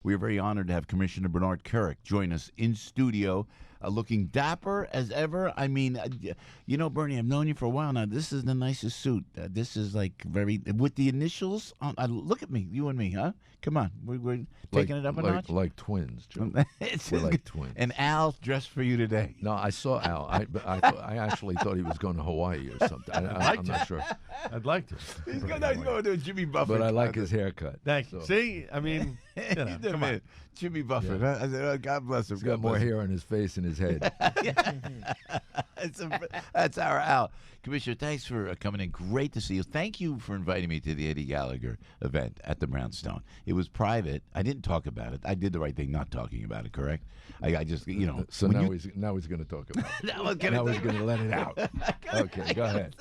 We are very honored to have Commissioner Bernard Kerik join us in studio, looking dapper as ever. I mean, Bernie, I've known you for a while now. This is the nicest suit. This is like very, with the initials on. Look at me, you and me, huh? Come on, we're taking it up a notch. Like twins, Joe. We're like twins. And Al dressed for you today. No, I saw Al. I actually thought he was going to Hawaii or something. I'm not sure. I'd like to. He's going to do a Jimmy Buffett. But I like his haircut. Thank you. See, I mean, come on. Jimmy Buffett. Yeah. Huh? I said, oh, God bless him. He's got more hair on his face and his head. That's our Al. Commissioner, thanks for coming in. Great to see you. Thank you for inviting me to the Eddie Gallagher event at the Brownstone. It was private. I didn't talk about it. I did the right thing not talking about it, correct? I just, So now he's going to talk about it. Now he's going to let it out. Okay, go ahead.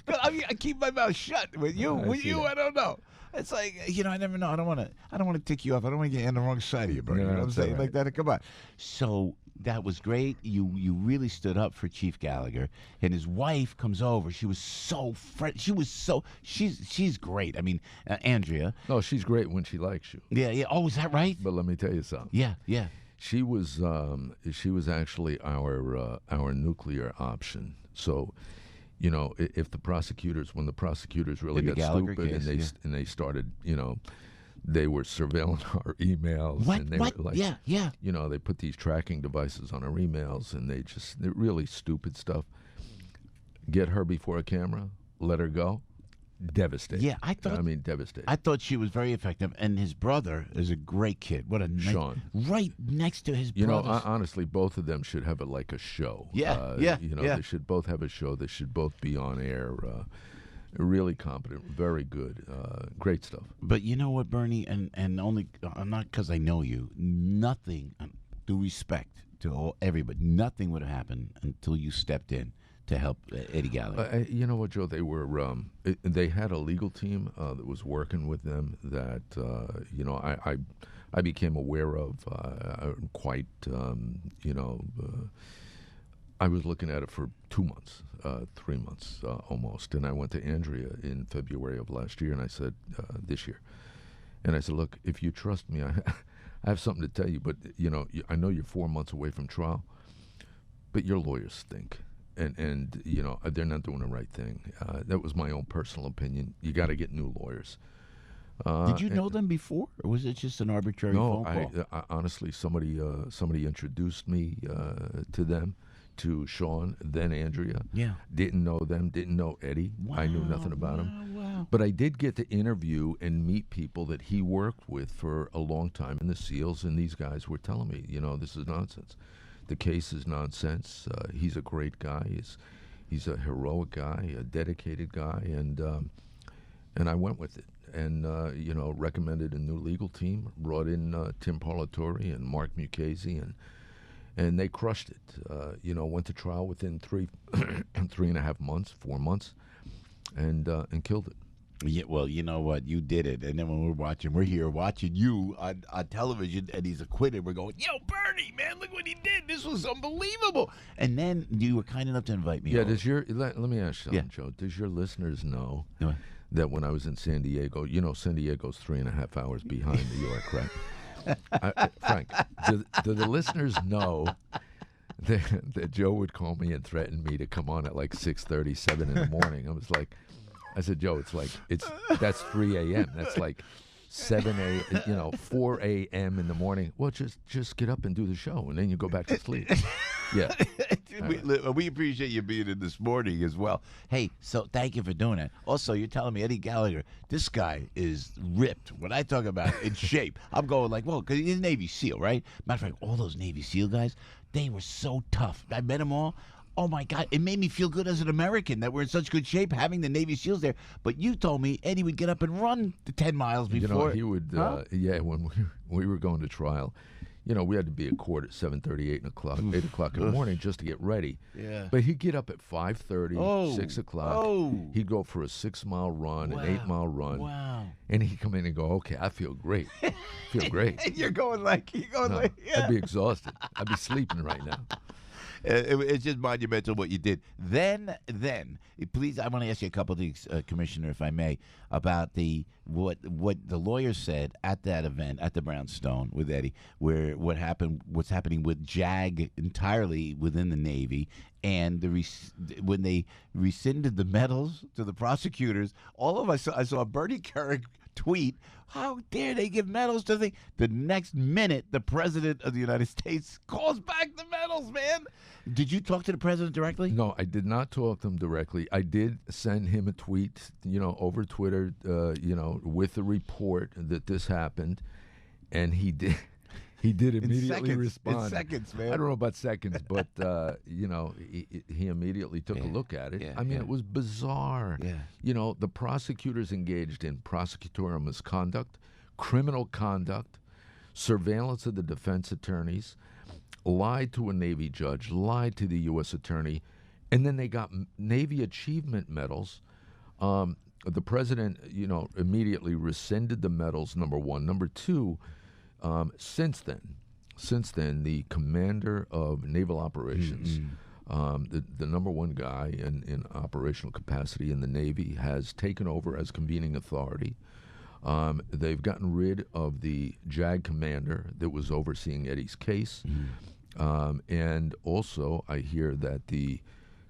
I keep my mouth shut. With you, I don't know. It's like, I never know. I don't want to tick you off. I don't want to get on the wrong side of you, Bernie. You know what I'm saying? Right. Like that. Come on. So that was great. You really stood up for Chief Gallagher, and his wife comes over. She was so she's great. I mean, Andrea. No, she's great when she likes you. Yeah. Oh, is that right? But let me tell you something. Yeah. She was actually our nuclear option. So, if when the prosecutors really got stupid case, and they started, they were surveilling our emails. What? And they were like, yeah. They put these tracking devices on our emails, and they're really stupid stuff. Get her before a camera, let her go. Devastating. Yeah, devastating. I thought she was very effective, and his brother is a great kid. What a Sean, right next to his brother. Honestly, both of them should have a show. Yeah. They should both have a show. They should both be on air. Really competent, very good, great stuff. But you know what, Bernie, and only not because I know you. Nothing, due respect to everybody, nothing would have happened until you stepped in to help Eddie Gallagher. You know what, Joe? They had a legal team that was working with them that I became aware of quite. I was looking at it for 2 months, 3 months almost, and I went to Andrea in February of last year, and I said this year, and I said, look, if you trust me, I have something to tell you, but I know you're 4 months away from trial, but your lawyers stink. And they're not doing the right thing. That was my own personal opinion. You got to get new lawyers. Did you know them before, or was it just an arbitrary phone call? I honestly, somebody introduced me to them, to Sean, then Andrea. Yeah. Didn't know them, didn't know Eddie. Wow, I knew nothing about him. Wow. But I did get to interview and meet people that he worked with for a long time in the SEALs, and these guys were telling me, this is nonsense. The case is nonsense. He's a great guy. He's a heroic guy, a dedicated guy, and I went with it. And recommended a new legal team. Brought in Tim Parlatore and Mark Mukasey, and they crushed it. Went to trial within 3.5 months, 4 months, and killed it. Yeah, well, you know what? You did it. And then when we're here watching you on television, and he's acquitted, we're going, yo, Bernie, man, look what he did. This was unbelievable. And then you were kind enough to invite me over. Let me ask you something, Joe. Does your listeners know that when I was in San Diego, San Diego's 3.5 hours behind New York, right? Frank, do the listeners know that Joe would call me and threaten me to come on at like 6:30, 7 in the morning? I said, Joe, that's 3 a.m. That's like 4 a.m. in the morning. Well, just get up and do the show, and then you go back to sleep. Yeah. We appreciate you being in this morning as well. Hey, so thank you for doing that. Also, you're telling me Eddie Gallagher, this guy is ripped. When I talk about in shape, I'm going like, well, because he's a Navy SEAL, right? Matter of fact, all those Navy SEAL guys, they were so tough. I met them all. Oh, my God, it made me feel good as an American that we're in such good shape having the Navy SEALs there. But you told me Eddie would get up and run the 10 miles before. He would, when we were going to trial, we had to be at court at 7:30, 8 o'clock in the morning just to get ready. Yeah. But he'd get up at 5:30, 6 o'clock. He'd go for a 6-mile run, an 8-mile run. Wow. And he'd come in and go, okay, I feel great. And you're going like, I'd be exhausted. I'd be sleeping right now. It's just monumental what you did. Then, please, I want to ask you a couple of things, Commissioner, if I may, about what the lawyer said at that event at the Brownstone with Eddie, where what's happening with JAG entirely within the Navy, and when they rescinded the medals to the prosecutors. All of us, I saw Bernie Kerik tweet, how dare they give medals to the next minute the president of the United States calls back the medals, man. Did you talk to the president directly? No, I did not talk to him directly. I did send him a tweet, over Twitter, with the report that this happened, and he did. He did immediately respond. In seconds, man. I don't know about seconds, but he immediately took a look at it. Yeah, I mean, it was bizarre. Yeah. The prosecutors engaged in prosecutorial misconduct, criminal conduct, surveillance of the defense attorneys, lied to a Navy judge, lied to the U.S. attorney, and then they got Navy achievement medals. The president, immediately rescinded the medals, number one. Number two, since then, the commander of naval operations, the number one guy in operational capacity in the Navy, has taken over as convening authority. They've gotten rid of the JAG commander that was overseeing Eddie's case. And also, I hear that the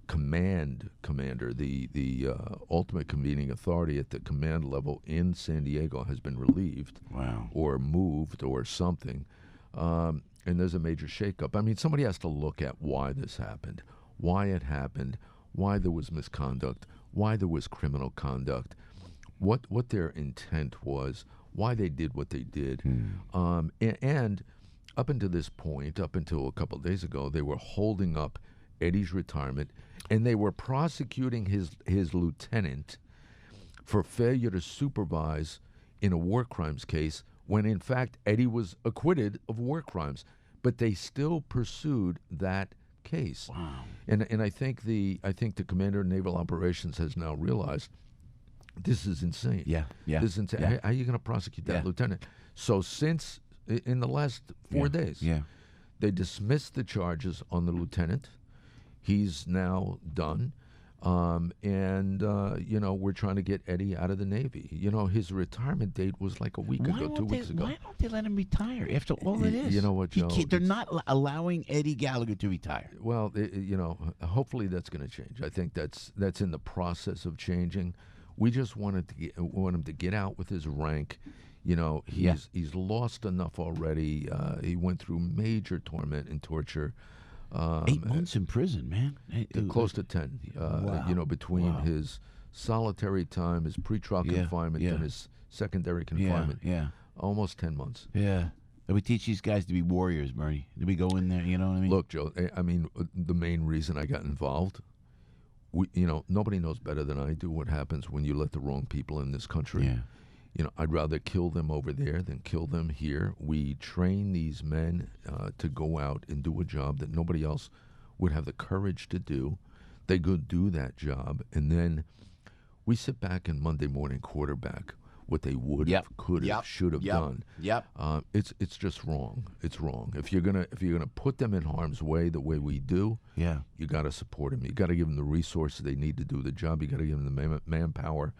command commander, the ultimate convening authority at the command level in San Diego, has been relieved. Wow. Or moved or something. And there's a major shakeup. I mean, somebody has to look at why this happened, why it happened, why there was misconduct, why there was criminal conduct, what their intent was, why they did what they did. And up until this point, up until a couple of days ago, they were holding up Eddie's retirement, and they were prosecuting his lieutenant for failure to supervise in a war crimes case, when in fact Eddie was acquitted of war crimes, but they still pursued that case. Wow. And I think the commander of naval operations has now realized this is insane. Yeah. This is insane. Yeah. How are you going to prosecute that lieutenant? So since in the last 4 days, they dismissed the charges on the lieutenant. He's now done. We're trying to get Eddie out of the Navy. His retirement date was like a week ago, 2 weeks ago. Why don't they let him retire after all it is? You know what, Joe? They're not allowing Eddie Gallagher to retire. Well, hopefully that's going to change. I think that's in the process of changing. We just want him to get out with his rank. He's lost enough already. He went through major torment and torture. 8 months in prison, man. Close to 10. Between his solitary time, his pretrial confinement, and his secondary confinement. Almost 10 months. Yeah. We teach these guys to be warriors, Bernie. Do we go in there? You know what I mean? Look, Joe, the main reason I got involved, nobody knows better than I do what happens when you let the wrong people in this country. Yeah. I'd rather kill them over there than kill them here. We train these men to go out and do a job that nobody else would have the courage to do. They go do that job, and then we sit back and Monday morning quarterback what they would have, could have, should have done. It's just wrong. It's wrong. If you're gonna put them in harm's way the way we do, you got to support them. You got to give them the resources they need to do the job. You got to give them the manpower,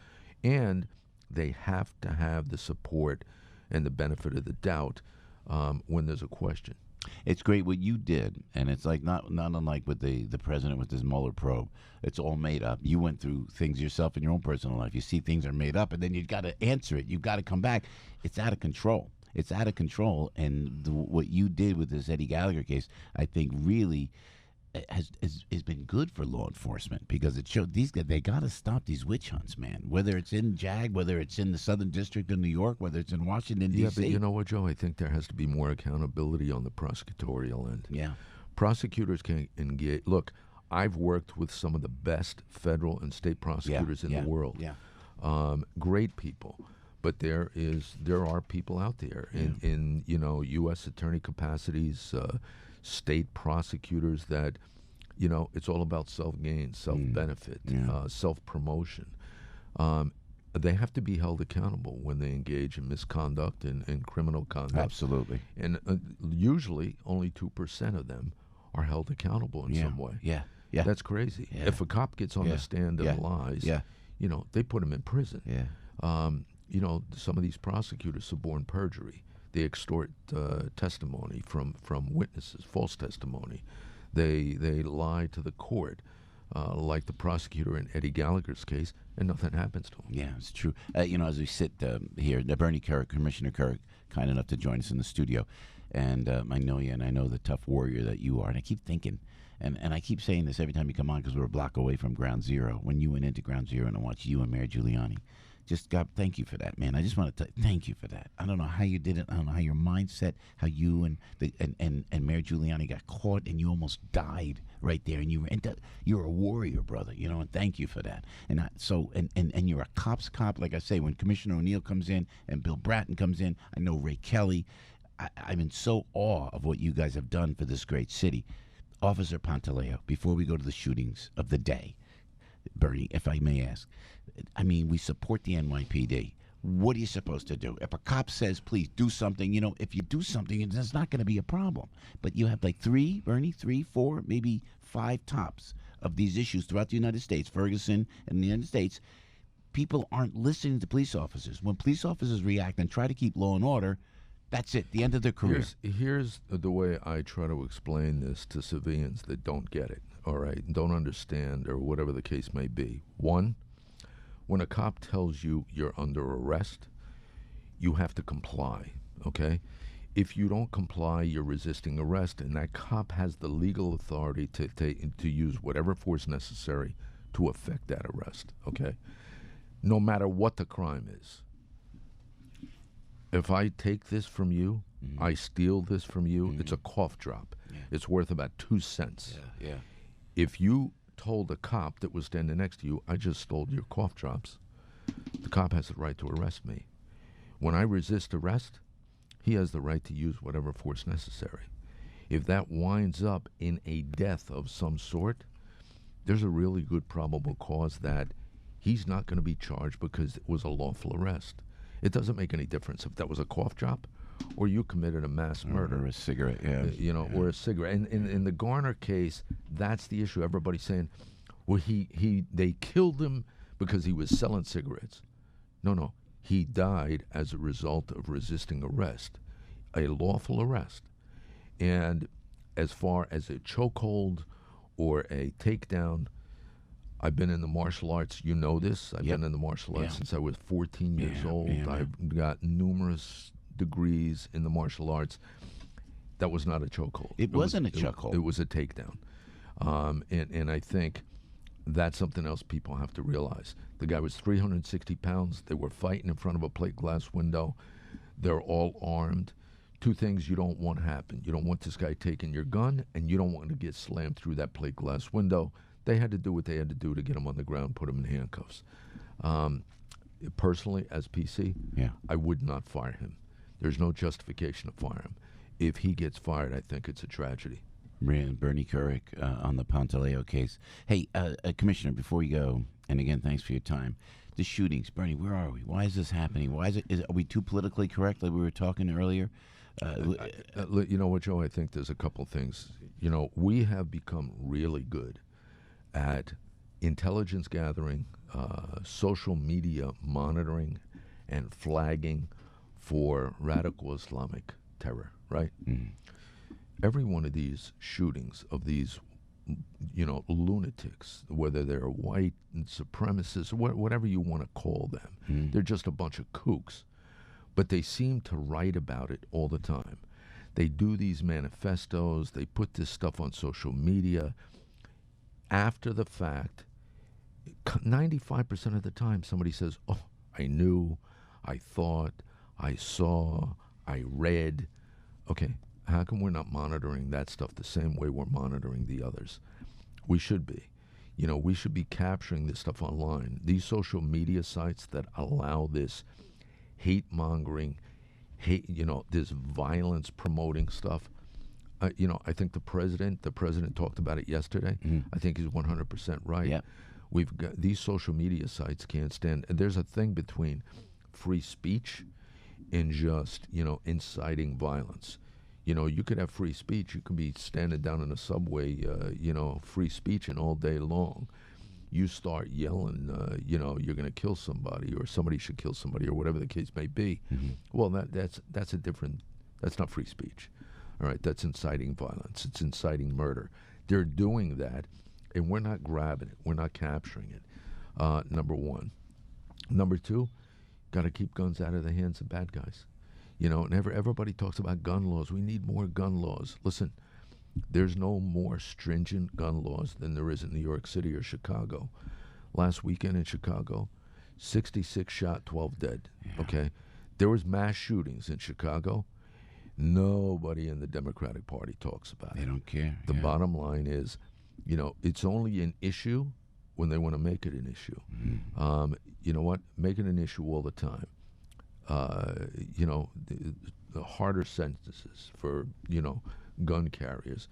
and they have to have the support and the benefit of the doubt when there's a question. It's great what you did, and it's like not unlike with the president with this Mueller probe. It's all made up. You went through things yourself in your own personal life. You see things are made up, and then you've got to answer it. You've got to come back. It's out of control. It's out of control, and what you did with this Eddie Gallagher case, I think, really has been good for law enforcement, because it showed these guys, they got to stop these witch hunts, man. Whether it's in JAG, whether it's in the Southern District of New York, whether it's in Washington, D.C. Yeah, but you know what, Joe? I think there has to be more accountability on the prosecutorial end. Yeah. Prosecutors can engage. Look, I've worked with some of the best federal and state prosecutors in the world. Great people. But there are people out there in U.S. attorney capacities, state prosecutors that, it's all about self-gain, self-benefit, self-promotion. They have to be held accountable when they engage in misconduct and criminal conduct. Absolutely. And usually only 2% of them are held accountable in some way. Yeah. Yeah. That's crazy. Yeah. If a cop gets on the stand and lies, you know, they put him in prison. Yeah. You know, some of these prosecutors suborn perjury. They extort testimony from witnesses, false testimony. They lie to the court, like the prosecutor in Eddie Gallagher's case, and nothing happens to him. Yeah, it's true. You know, as we sit here, Bernie Kerik, Commissioner Kerik, kind enough to join us in the studio, and I know you, and I know the tough warrior that you are, and I keep thinking, and I keep saying this every time you come on because we're a block away from Ground Zero. When you went into Ground Zero and I watched you and Mayor Giuliani, just God, thank you for that, man. I just want to thank you for that. I don't know how you did it. I don't know how your mindset, how you and Mayor Giuliani got caught, and you almost died right there. And you're a warrior, brother. You know, and thank you for that. And and you're a cop's cop. Like I say, when Commissioner O'Neill comes in and Bill Bratton comes in, I know Ray Kelly. I'm in so awe of what you guys have done for this great city. Officer Pantaleo, before we go to the shootings of the day, Bernie, if I may ask, I mean, we support the NYPD. What are you supposed to do? If a cop says, please do something, you know, if you do something, there's not going to be a problem. But you have like 3, 4, maybe 5 tops of these issues throughout the United States, Ferguson and the United States. People aren't listening to police officers. When police officers react and try to keep law and order, that's it, the end of their career. Here's the way I try to explain this to civilians that don't get it, all right, and don't understand, or whatever the case may be. One, when a cop tells you you're under arrest, you have to comply, okay? If you don't comply, you're resisting arrest, and that cop has the legal authority to use whatever force necessary to effect that arrest, okay? No matter what the crime is. If I take this from you, I steal this from you, it's a cough drop. Yeah. It's worth about 2 cents. Yeah. If you told a cop that was standing next to you, I just stole your cough drops, the cop has the right to arrest me. When I resist arrest, he has the right to use whatever force necessary. If that winds up in a death of some sort, there's a really good probable cause that he's not going to be charged because it was a lawful arrest. It doesn't make any difference if that was a cough drop or you committed a mass murder. Or a cigarette, or a cigarette. And in the Garner case, that's the issue. Everybody's saying, well, they killed him because he was selling cigarettes. No. He died as a result of resisting arrest, a lawful arrest. And as far as a chokehold or a takedown, I've been in the martial arts. You know this. I've been in the martial arts since I was 14 years old. I've got numerous degrees in the martial arts. That was not a chokehold. It wasn't a chokehold. It was a takedown. And I think that's something else people have to realize. The guy was 360 pounds. They were fighting in front of a plate glass window. They're all armed. 2 things you don't want to happen. You don't want this guy taking your gun, and you don't want to get slammed through that plate glass window. They had to do what they had to do to get him on the ground, put him in handcuffs. Personally, as PC, I would not fire him. There's no justification to fire him. If he gets fired, I think it's a tragedy. Bernie Kerik on the Pantaleo case. Hey, Commissioner, before you go, and again, thanks for your time. The shootings, Bernie, where are we? Why is this happening? Why is it? Are we too politically correct, like we were talking earlier? You know what, Joe? I think there's a couple things. You know, we have become really good at intelligence gathering, social media monitoring, and flagging for radical Islamic terror, right? Every one of these shootings of these, lunatics, whether they're white supremacists, whatever you want to call them, they're just a bunch of kooks. But they seem to write about it all the time. They do these manifestos, they put this stuff on social media. After the fact, 95% of the time somebody says, oh, I knew, I thought, I saw, I read. Okay, how come we're not monitoring that stuff the same way we're monitoring the others? We should be. We should be capturing this stuff online. These social media sites that allow this hate-mongering, this violence-promoting stuff. I think the president talked about it yesterday. I think he's 100% right. Yep. We've got these social media sites can't stand. There's a thing between free speech and just inciting violence. You know, you could have free speech. You could be standing down in a subway, free speech and all day long. You start yelling, you're going to kill somebody or somebody should kill somebody or whatever the case may be. Mm-hmm. Well, that's a different, that's not free speech. All right, that's inciting violence. It's inciting murder. They're doing that, and we're not grabbing it. We're not capturing it, number one. Number two, got to keep guns out of the hands of bad guys. You know, and everybody talks about gun laws. We need more gun laws. Listen, there's no more stringent gun laws than there is in New York City or Chicago. Last weekend in Chicago, 66 shot, 12 dead. Yeah. Okay? There was mass shootings in Chicago. Nobody in the Democratic Party talks about it. They don't care. The bottom line is, it's only an issue when they want to make it an issue. Mm-hmm. You know what? Make it an issue all the time. The harder sentences for, gun carriers.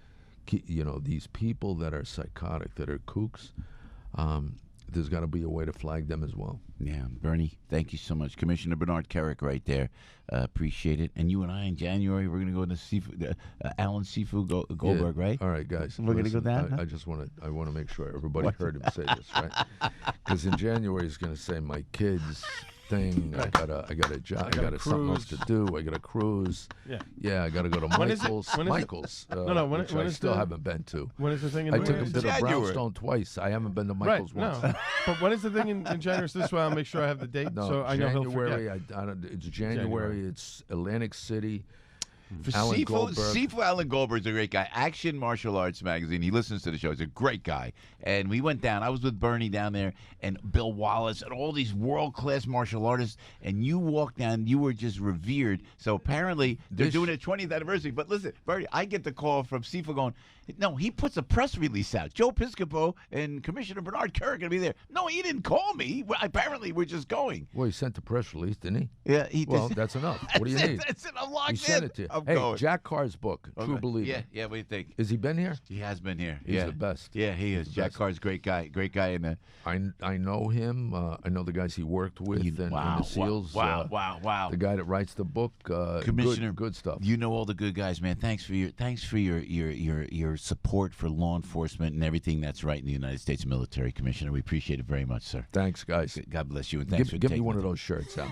These people that are psychotic, that are kooks, there's got to be a way to flag them as well. Yeah, Bernie, thank you so much. Commissioner Bernard Kerik right there. Appreciate it. And you and I in January, we're going to go to Seafood, Alan Seafood Goldberg, right? All right, guys. We're going to go down? I want to make sure everybody heard him say this, right? Because in January he's going to say, my kids... thing. I got a job. I got something else to do. I got a cruise. Yeah. I got to go to Michael's. Michael's. Which I still haven't been to. When is the thing in I took him to the Brownstone twice. I haven't been to Michael's once. No. But when is the thing in January? So this way I'll make sure I have the date. So I know he'll forget. It's January. It's Atlantic City. Seafood Alan Goldberg's a great guy. Action Martial Arts Magazine. He listens to the show. He's a great guy. And we went down. I was with Bernie down there and Bill Wallace and all these world-class martial artists. And you walked down. You were just revered. So apparently they're doing a 20th anniversary. But listen, Bernie, I get the call from Seafood going, no, he puts a press release out. Joe Piscopo and Commissioner Bernard Kerik are going to be there. No, he didn't call me. Apparently, we're just going. Well, he sent the press release, didn't he? Yeah, he did. Well, that's enough. What do you need? That's it. I'm locked in. He sent it to you. Hey, going. Jack Carr's book, True Believer. Yeah, what do you think? Has he been here? He has been here. He's the best. Yeah, he is. Jack Carr's great guy. Great guy in the. I know him. I know the guys he worked with in the SEALs. Wow. The guy that writes the book. Commissioner, good stuff. You know all the good guys, man. Thanks for your support for law enforcement and everything that's right in the United States military, Commissioner. We appreciate it very much, sir. Thanks, guys. God bless you, and thanks for give me one of those shirts, Al.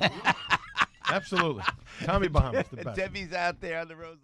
Absolutely. Tommy Bahamas, the best. Debbie's out there on the road.